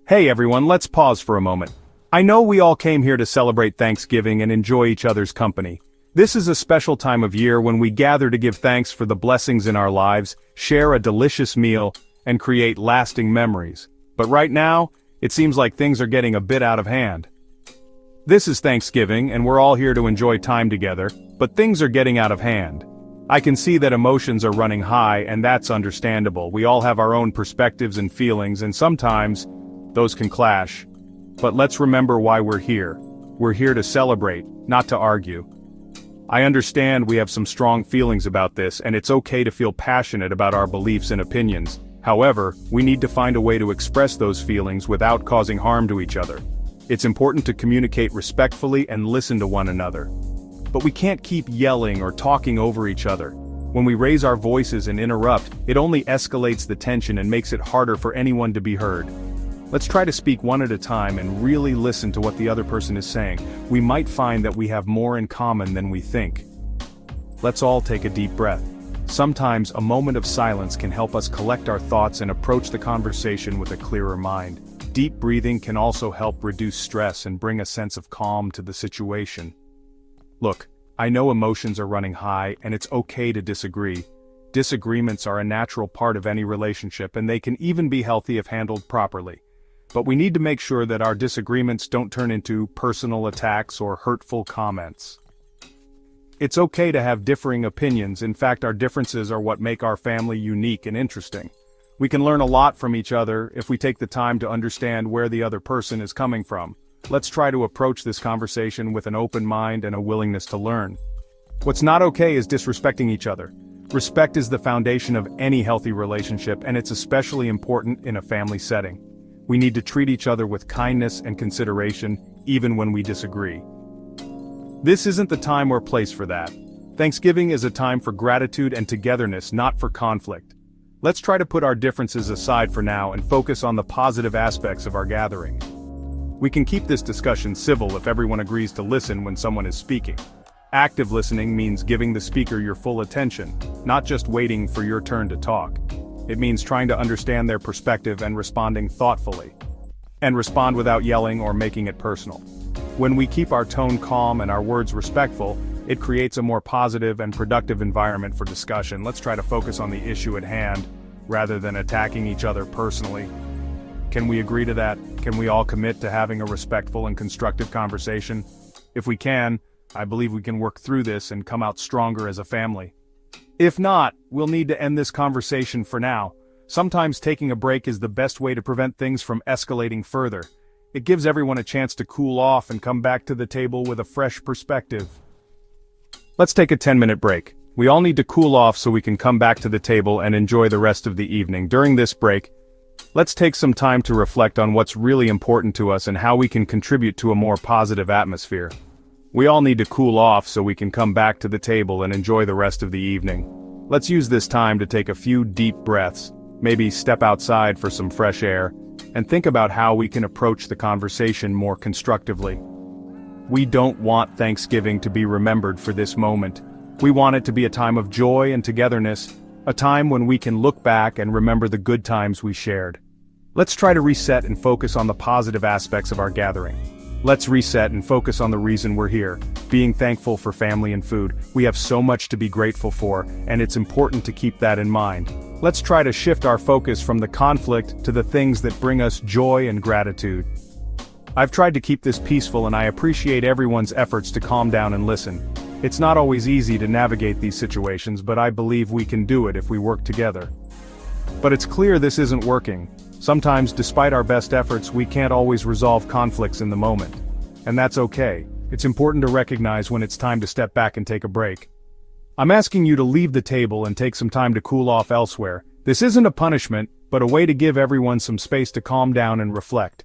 Hey everyone, let's pause for a moment. I know we all came here to celebrate Thanksgiving and enjoy each other's company. This is a special time of year when we gather to give thanks for the blessings in our lives, share a delicious meal, and create lasting memories. But right now, it seems like things are getting a bit out of hand. This is Thanksgiving and we're all here to enjoy time together, but things are getting out of hand. I can see that emotions are running high and that's understandable. We all have our own perspectives and feelings and sometimes those can clash. But let's remember why we're here. We're here to celebrate, not to argue. I understand we have some strong feelings about this and it's okay to feel passionate about our beliefs and opinions. However, we need to find a way to express those feelings without causing harm to each other. It's important to communicate respectfully and listen to one another. But we can't keep yelling or talking over each other. When we raise our voices and interrupt, it only escalates the tension and makes it harder for anyone to be heard. Let's try to speak one at a time and really listen to what the other person is saying. We might find that we have more in common than we think. Let's all take a deep breath. Sometimes a moment of silence can help us collect our thoughts and approach the conversation with a clearer mind. Deep breathing can also help reduce stress and bring a sense of calm to the situation. Look, I know emotions are running high and it's okay to disagree. Disagreements are a natural part of any relationship and they can even be healthy if handled properly. But we need to make sure that our disagreements don't turn into personal attacks or hurtful comments. It's okay to have differing opinions. In fact, our differences are what make our family unique and interesting. We can learn a lot from each other if we take the time to understand where the other person is coming from. Let's try to approach this conversation with an open mind and a willingness to learn. What's not okay is disrespecting each other. Respect is the foundation of any healthy relationship, and it's especially important in a family setting. We need to treat each other with kindness and consideration, even when we disagree. This isn't the time or place for that. Thanksgiving is a time for gratitude and togetherness, not for conflict. Let's try to put our differences aside for now and focus on the positive aspects of our gathering. We can keep this discussion civil if everyone agrees to listen when someone is speaking. Active listening means giving the speaker your full attention, not just waiting for your turn to talk. It means trying to understand their perspective and responding thoughtfully. And respond without yelling or making it personal. When we keep our tone calm and our words respectful, it creates a more positive and productive environment for discussion. Let's try to focus on the issue at hand, rather than attacking each other personally. Can we agree to that? Can we all commit to having a respectful and constructive conversation? If we can, I believe we can work through this and come out stronger as a family. If not, we'll need to end this conversation for now. Sometimes taking a break is the best way to prevent things from escalating further. It gives everyone a chance to cool off and come back to the table with a fresh perspective. Let's take a 10-minute break. We all need to cool off so we can come back to the table and enjoy the rest of the evening. During this break, let's take some time to reflect on what's really important to us and how we can contribute to a more positive atmosphere. We all need to cool off so we can come back to the table and enjoy the rest of the evening. Let's use this time to take a few deep breaths, maybe step outside for some fresh air, and think about how we can approach the conversation more constructively. We don't want Thanksgiving to be remembered for this moment. We want it to be a time of joy and togetherness, a time when we can look back and remember the good times we shared. Let's try to reset and focus on the positive aspects of our gathering. Let's reset and focus on the reason we're here, being thankful for family and food. We have so much to be grateful for, and it's important to keep that in mind. Let's try to shift our focus from the conflict to the things that bring us joy and gratitude. I've tried to keep this peaceful and I appreciate everyone's efforts to calm down and listen. It's not always easy to navigate these situations, but I believe we can do it if we work together. But it's clear this isn't working. Sometimes, despite our best efforts, we can't always resolve conflicts in the moment. And that's okay. It's important to recognize when it's time to step back and take a break. I'm asking you to leave the table and take some time to cool off elsewhere. This isn't a punishment, but a way to give everyone some space to calm down and reflect.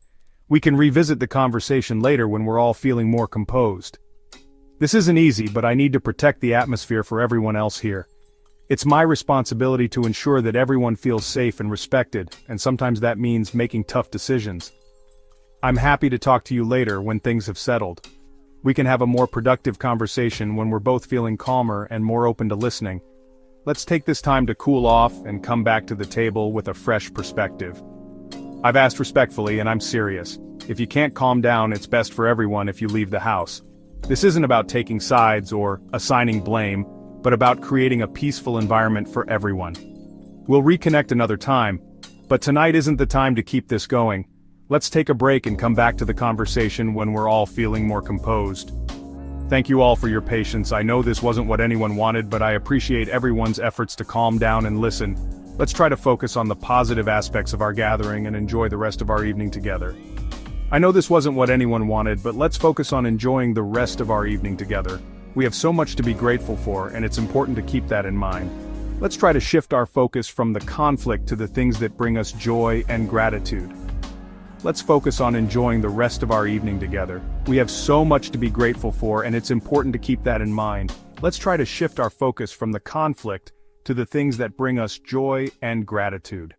We can revisit the conversation later when we're all feeling more composed. This isn't easy, but I need to protect the atmosphere for everyone else here. It's my responsibility to ensure that everyone feels safe and respected, and sometimes that means making tough decisions. I'm happy to talk to you later when things have settled. We can have a more productive conversation when we're both feeling calmer and more open to listening. Let's take this time to cool off and come back to the table with a fresh perspective. I've asked respectfully and I'm serious. If you can't calm down, it's best for everyone if you leave the house. This isn't about taking sides or assigning blame, but about creating a peaceful environment for everyone. We'll reconnect another time, but tonight isn't the time to keep this going. Let's take a break and come back to the conversation when we're all feeling more composed. Thank you all for your patience. I know this wasn't what anyone wanted, but I appreciate everyone's efforts to calm down and listen. Let's try to focus on the positive aspects of our gathering and enjoy the rest of our evening together. I know this wasn't what anyone wanted, but let's focus on enjoying the rest of our evening together. We have so much to be grateful for, and it's important to keep that in mind. Let's try to shift our focus from the conflict to the things that bring us joy and gratitude. Let's focus on enjoying the rest of our evening together. We have so much to be grateful for, and it's important to keep that in mind. Let's try to shift our focus from the conflict to the things that bring us joy and gratitude.